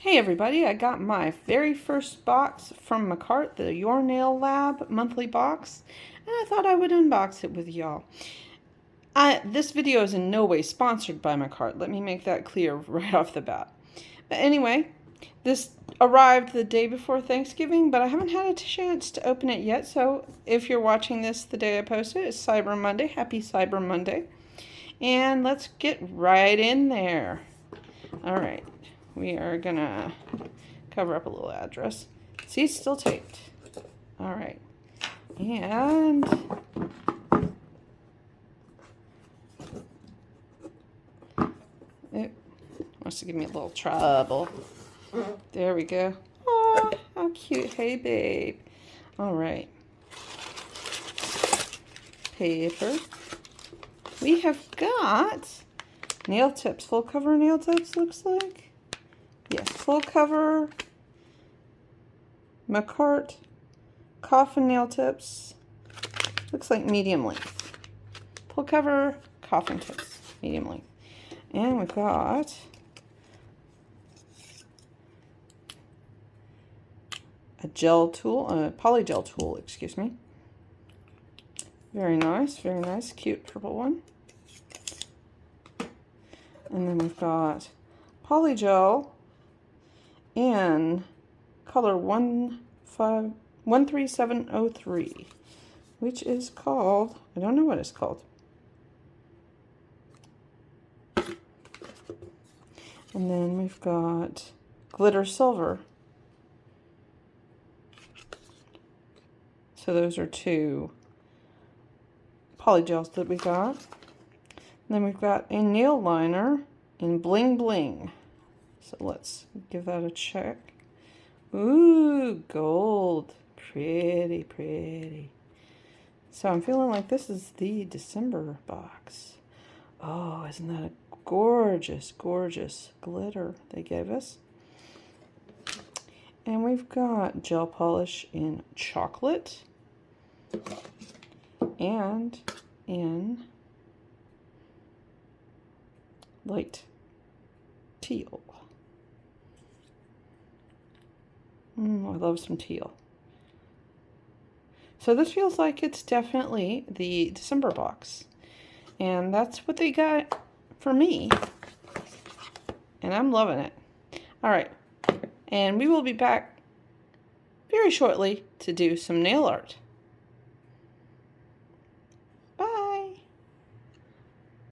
Hey everybody, I got my very first box from Makartt, the Your Nail Lab monthly box, and I thought I would unbox it with y'all. This video is in no way sponsored by Makartt, let me make that clear right off the bat. But anyway, this arrived the day before Thanksgiving, but I haven't had a chance to open it yet, so if you're watching this the day I posted, it's Cyber Monday. Happy Cyber Monday. And let's get right in there. Alright. We are gonna cover up a little address. See, it's still taped. All right. And it wants to give me a little trouble. There we go. Oh, how cute. Hey, babe. All right. Paper. We have got nail tips. Full cover nail tips, looks like. Yes, full cover, Makartt coffin nail tips. Looks like medium length. Full cover coffin tips, medium length. And we've got a gel tool, a polygel tool, excuse me. Very nice, cute purple one. And then we've got polygel in color 13703, which is called, I don't know what it's called. And then we've got glitter silver. So those are two polygels that we got. And then we've got a nail liner in bling bling. So let's give that a check. Ooh, gold. Pretty, pretty. So I'm feeling like this is the December box. Oh, isn't that a gorgeous, gorgeous glitter they gave us? And we've got gel polish in chocolate and in light teal. I love some teal. So this feels like it's definitely the December box. And that's what they got for me. And I'm loving it. Alright. And we will be back very shortly to do some nail art.